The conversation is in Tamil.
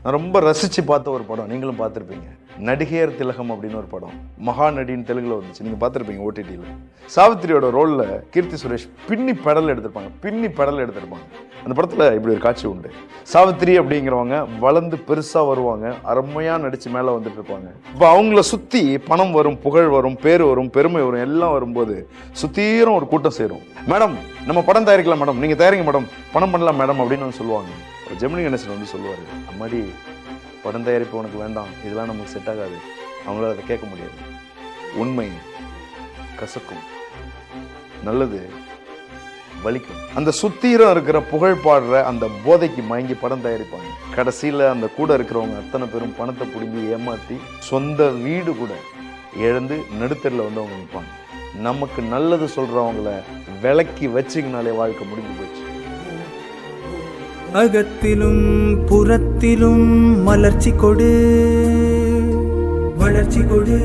நான் ரொம்ப ரசித்து பார்த்த ஒரு படம், நீங்களும் பார்த்துருப்பீங்க. நடிகையர் திலகம் அப்படின்னு ஒரு படம், மகா நடின்னு தெலுங்குல வந்துச்சு, நீங்கள் பார்த்துருப்பீங்க ஓடிடியில். சாவித்திரியோட ரோலில் கீர்த்தி சுரேஷ் பின்னி பெடல் எடுத்திருப்பாங்க. அந்த படத்தில் இப்படி ஒரு காட்சி உண்டு. சாவித்திரி அப்படிங்கிறவங்க வளர்ந்து பெருசாக வருவாங்க, அருமையாக நடித்து மேலே வந்துட்டு இருப்பாங்க. இப்போ அவங்கள சுற்றி பணம் வரும், புகழ் வரும், பேர் வரும், பெருமை வரும், எல்லாம் வரும்போது சுத்தீரம் ஒரு கூட்டம் சேரும். மேடம் நம்ம படம் தயாரிக்கலாம் மேடம், நீங்கள் தயாரிங்க மேடம், பணம் பண்ணலாம் மேடம் அப்படின்னு வந்து சொல்லுவாங்க. ஜெமினி கணேசன் வந்து சொல்லுவார், அம்மாடி படம் தயாரிப்பு உனக்கு வேண்டாம், இதெல்லாம் நமக்கு செட் ஆகாது. அவங்களால அதை கேட்க முடியாது. உண்மை கசக்கும், நல்லது வலிக்கும். அந்த சுத்தீரம் இருக்கிற புகழ் பாடுற அந்த போதைக்கு மயங்கி படம் தயாரிப்பாங்க. கடைசியில் அந்த கூட இருக்கிறவங்க அத்தனை பேரும் பணத்தை பிடுங்கி ஏமாற்றி சொந்த வீடு கூட இழந்து நடுத்தரில் வந்து அவங்க நிற்பாங்க. நமக்கு நல்லது சொல்கிறவங்கள விலக்கி வச்சிங்கனாலே வாழ்க்கை முடிஞ்சு போச்சு. அகத்திலும் புறத்திலும் மலர்ச்சி கொடு, வளர்ச்சி கொடு.